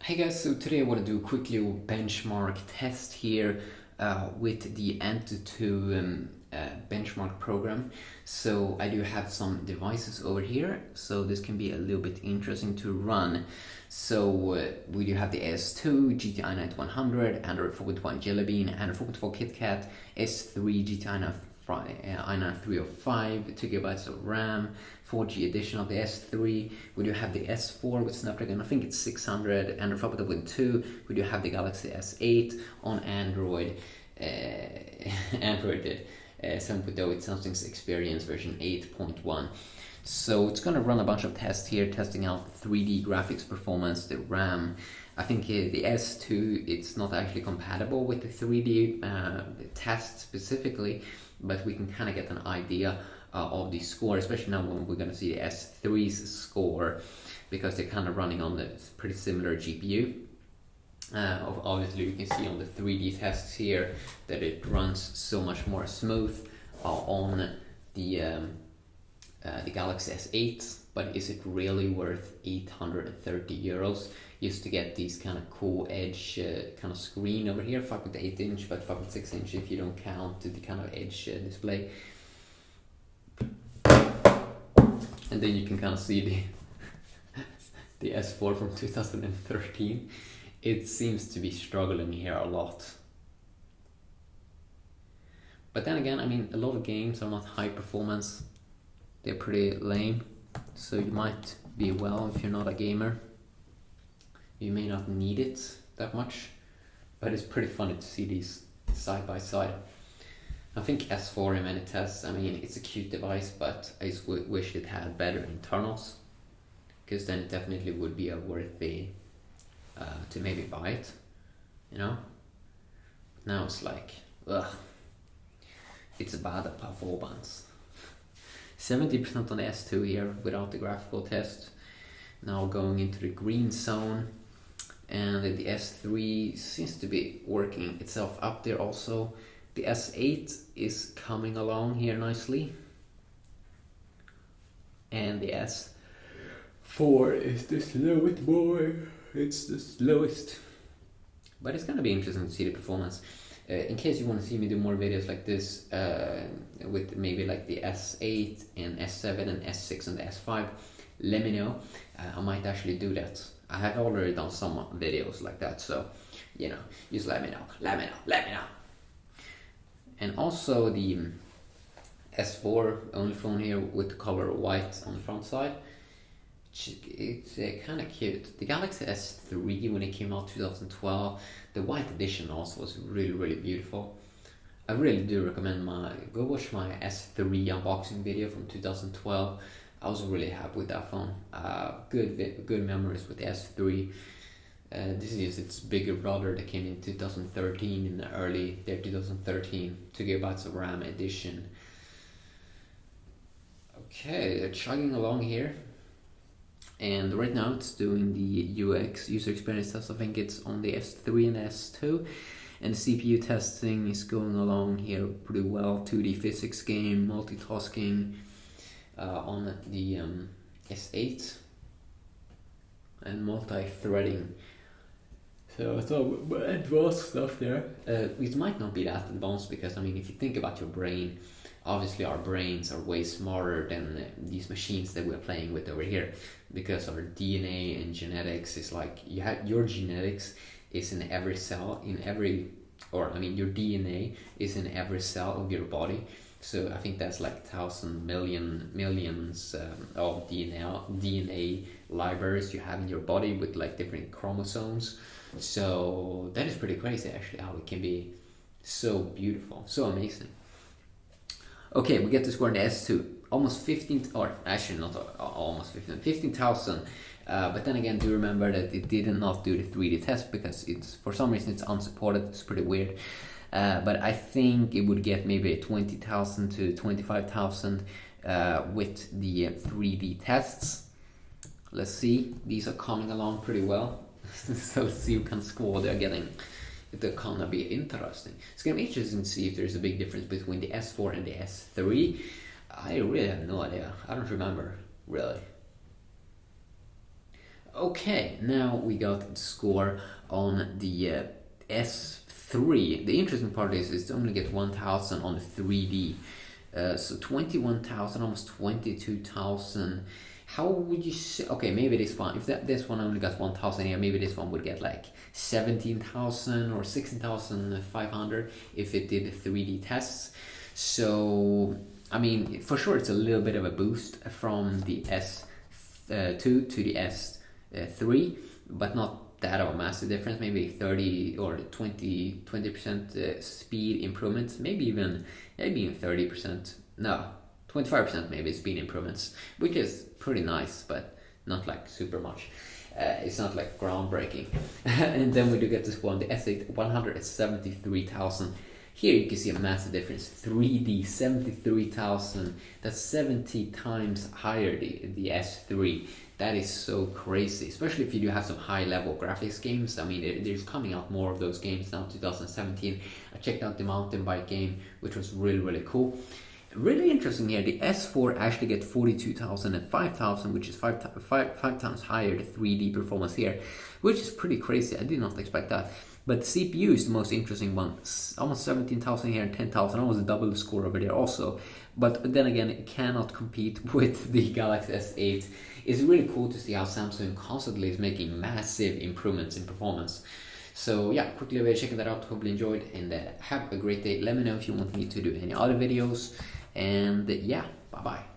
Hey guys, so today I want to do a quick little benchmark test here with the Antutu benchmark program. So I do have some devices over here, so this can be a little bit interesting to run. So we do have the S2, GTI 9100, Android 4.1 Jelly Bean, Android 4.4 KitKat, S3, GTI i9 305, 2 gigabytes of RAM, 4G edition of the S3. We do have the S4 with Snapdragon, I think it's 600, Android 5.2. We do have the Galaxy S8 on Android, Android 7.0 with Samsung's Experience version 8.1. So it's going to run a bunch of tests here, testing out 3D graphics performance, the RAM. I think the S2, it's not actually compatible with the 3D test specifically, but we can kind of get an idea of the score, especially now when we're going to see the S3's score, because they're kind of running on the pretty similar GPU. Obviously, you can see on the 3D tests here that it runs so much more smooth on the Galaxy S8, but is it really worth 830 euros just to get these kind of cool edge kind of screen over here, 5.8 inch, but 5.6 inch if you don't count the kind of edge display. And then you can kind of see the S4 from 2013. It seems to be struggling here a lot. But then again, I mean, a lot of games are not high performance. They're pretty lame, so you might be well if you're not a gamer. You may not need it that much, but it's pretty funny to see these side by side. I think S4 in many tests, I mean, it's a cute device, but I just wish it had better internals, because then it definitely would be a worthy to maybe buy it, you know? But now it's like, ugh, it's a bad performance. 70% on the S2 here without the graphical test. Now going into the green zone, and the S3 seems to be working itself up there also. The S8 is coming along here nicely, and the S4 is the slowest boy. It's the slowest, but it's gonna be interesting to see the performance. In case you want to see me do more videos like this with maybe like the S8 and S7 and S6 and the S5, let me know. I might actually do that. I have already done some videos like that, so you know, just let me know. And also the S4 only phone here with the color white on the front side. It's kind of cute. The Galaxy S3, when it came out 2012, the white edition also was really beautiful. I really do recommend go watch my S3 unboxing video from 2012. I was really happy with that phone. Good memories with the S3. This is its bigger brother that came in 2013, in the early 2013, 2 gigabytes of RAM edition. Okay, they're chugging along here. And right now it's doing the UX, user experience test. I think it's on the S3 and S2. And the CPU testing is going along here pretty well. 2D physics game, multitasking on the S8. And multi-threading. So some advanced stuff there. It might not be that advanced because, I mean, if you think about your brain, obviously our brains are way smarter than these machines that we're playing with over here, because our DNA and genetics is like, your genetics is in every cell, your DNA is in every cell of your body. So I think that's like 1,000 millions of DNA libraries you have in your body with like different chromosomes. So that is pretty crazy actually, how it can be so beautiful, so amazing. Okay, we get to score in the S2, almost 15, or actually not almost 15,000. But then again, do remember that it did not do the 3D test because for some reason it's unsupported. It's pretty weird. But I think it would get maybe 20,000 to 25,000 with the 3D tests. Let's see, these are coming along pretty well. So let's see what kind of score they're getting. They're gonna be interesting. It's gonna be interesting to see if there's a big difference between the S4 and the S3. I really have no idea. I don't remember, really. Okay, now we got the score on the S3. The interesting part is to only get 1,000 on the 3D. So 21,000, almost 22,000. How would you say? Okay, maybe this one. If this one only got 1,000 here, maybe this one would get like 17,000 or 16,500 if it did 3D tests. So I mean, for sure, it's a little bit of a boost from the S2 to the S3, but not that of a massive difference. Maybe 30 or 20% speed improvements. Maybe even 30%. No, 25% maybe speed improvements, which is pretty nice, but not like super much. It's not like groundbreaking. And then we do get this one, the S8 100 is 73,000. Here you can see a massive difference. 3D 73,000. That's 70 times higher the S3. That is so crazy, especially if you do have some high-level graphics games. I mean, there's coming out more of those games now. 2017, I checked out the mountain bike game, which was really cool. Really interesting here, the S4 actually gets 42,000 and 5,000, which is five times higher the 3D performance here, which is pretty crazy. I did not expect that. But the CPU is the most interesting one. Almost 17,000 here and 10,000, almost double the score over there also. But then again, it cannot compete with the Galaxy S8. It's really cool to see how Samsung constantly is making massive improvements in performance. So yeah, quickly away checking that out. Hope you enjoyed, and have a great day. Let me know if you want me to do any other videos. And yeah, bye bye.